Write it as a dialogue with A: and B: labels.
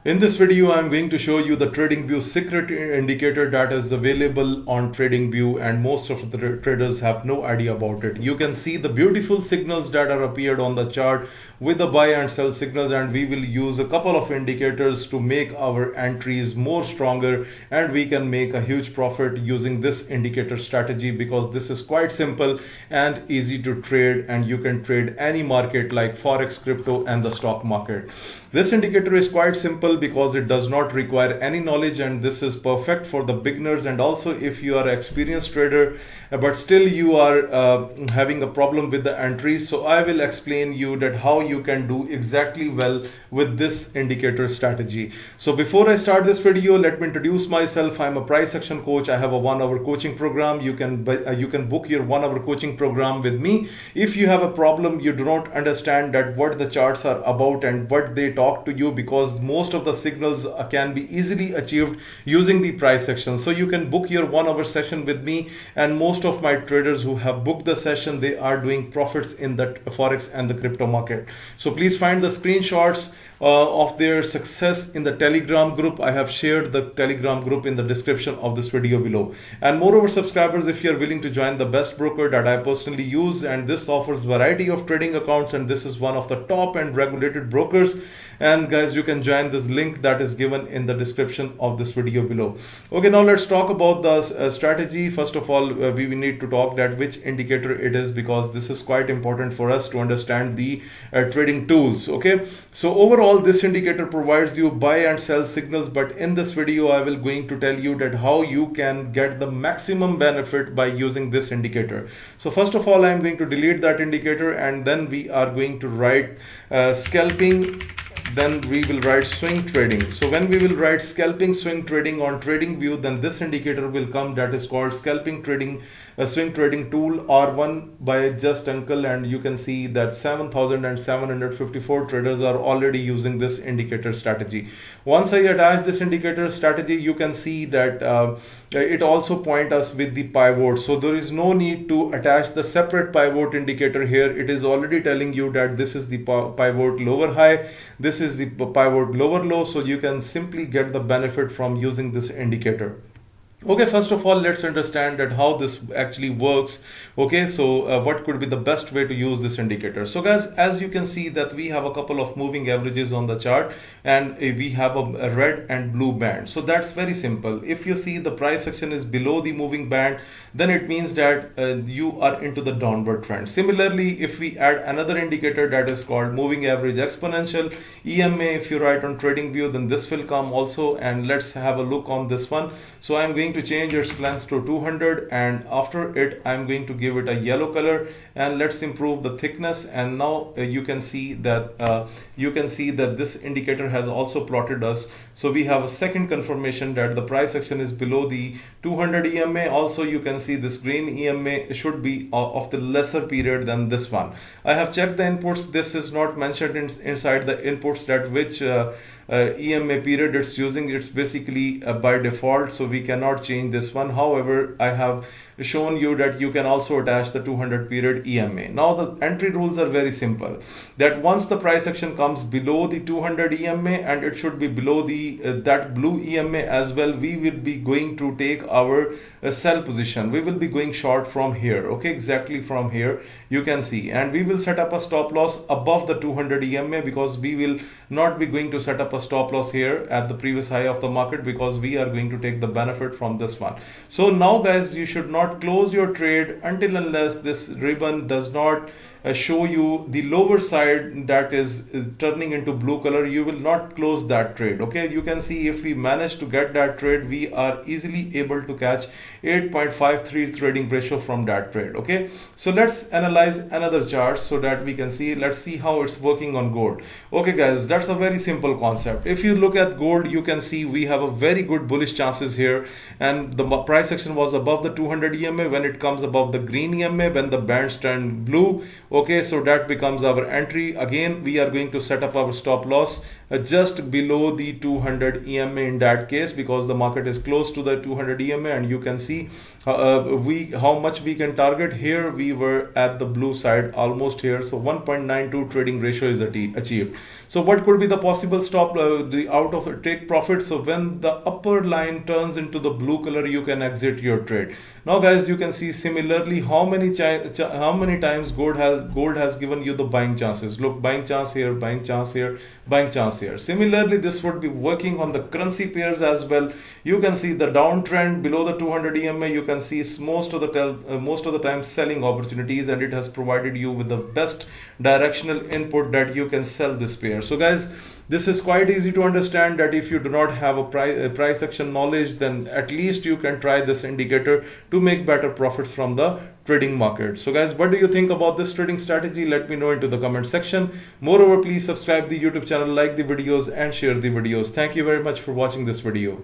A: In this video, I'm going to show you the TradingView secret indicator that is available on TradingView, and most of the traders have no idea about it. You can see the beautiful signals that are appeared on the chart with the buy and sell signals, and we will use a couple of indicators to make our entries more stronger, and we can make a huge profit using this indicator strategy because this is quite simple and easy to trade, and you can trade any market like forex, crypto, and the stock market. This indicator is quite simple because it does not require any knowledge, and this is perfect for the beginners, and also if you are an experienced trader but still you are having a problem with the entries. So I will explain you that how you can do exactly well with this indicator strategy. So before I start this video, let me introduce myself. I'm a price action coach. I have a 1-hour coaching program. You can book your 1-hour coaching program with me. If you have a problem, you do not understand that what the charts are about and what they talk to you, because most of the signals can be easily achieved using the price action. So you can book your 1-hour session with me, and most of my traders who have booked the session, they are doing profits in the forex and the crypto market. So please find the screenshots of their success in the Telegram group. I have shared the Telegram group in the description of this video below. And moreover, subscribers, if you are willing to join the best broker that I personally use, and this offers variety of trading accounts, and this is one of the top and regulated brokers, and guys, you can join this link that is given in the description of this video below. Okay, now let's talk about the strategy. First of all, we need to talk that which indicator it is, because this is quite important for us to understand the trading tools. Okay, so overall this indicator provides you buy and sell signals, but in this video I will going to tell you that how you can get the maximum benefit by using this indicator. So first of all, I am going to delete that indicator, and then we are going to write scalping. Then we will write swing trading. So when we will write scalping swing trading on TradingView, then this indicator will come, that is called scalping trading swing trading tool R1 by Just Uncle, and you can see that 7,754 traders are already using this indicator strategy. Once I attach this indicator strategy, you can see that it also point us with the pivot. So there is no need to attach the separate pivot indicator here. It is already telling you that this is the pivot lower high, this is the pivot lower low, so you can simply get the benefit from using this indicator. Okay, first of all, let's understand that how this actually works. Okay, so what could be the best way to use this indicator? So guys, as you can see that we have a couple of moving averages on the chart, and we have a red and blue band. So that's very simple. If you see the price action is below the moving band, then it means that you are into the downward trend. Similarly, if we add another indicator that is called moving average exponential EMA, if you write on TradingView, then this will come also, and let's have a look on this one. So I'm going to change its length to 200, and after it I'm going to give it a yellow color, and let's improve the thickness. And now you can see that this indicator has also plotted us. So we have a second confirmation that the price action is below the 200 EMA. Also you can see this green EMA should be of the lesser period than this one. I have checked the inputs. This is not mentioned inside the inputs that which EMA period it's using. It's basically by default, so we cannot change this one. However, I have shown you that you can also attach the 200 period EMA. Now the entry rules are very simple, that once the price action comes below the 200 EMA, and it should be below the that blue EMA as well, we will be going to take our sell position. We will be going short from here. Okay, exactly from here you can see, and we will set up a stop loss above the 200 EMA, because we will not be going to set up a stop loss here at the previous high of the market, because we are going to take the benefit from this one. So now guys, you should not close your trade until unless this ribbon does not show you the lower side that is turning into blue color. You will not close that trade. Okay, you can see if we manage to get that trade, we are easily able to catch 8.53 trading ratio from that trade. Okay, so let's analyze another chart so that we can see. Let's see how it's working on gold. Okay guys, that's a very simple concept. If you look at gold, you can see we have a very good bullish chances here, and the price action was above the 200 EMA. When it comes above the green EMA, when the bands turn blue, okay, so that becomes our entry. Again, we are going to set up our stop loss just below the 200 EMA in that case, because the market is close to the 200 EMA, and you can see how much we can target here. We were at the blue side almost here, so 1.92 trading ratio is achieved. So what could be the possible stop, the out of take profit? So when the upper line turns into the blue color, you can exit your trade. Now guys, you can see similarly how many times gold has given you the buying chances. Look, buying chance here, buying chance here, buying chance here. Similarly, this would be working on the currency pairs as well. You can see the downtrend below the 200 EMA. You can see most of the time selling opportunities, and it has provided you with the best directional input that you can sell this pair. So guys, this is quite easy to understand, that if you do not have a price action knowledge, then at least you can try this indicator to make better profits from the trading market. So guys, what do you think about this trading strategy? Let me know into the comment section. Moreover, please subscribe the YouTube channel, like the videos, and share the videos. Thank you very much for watching this video.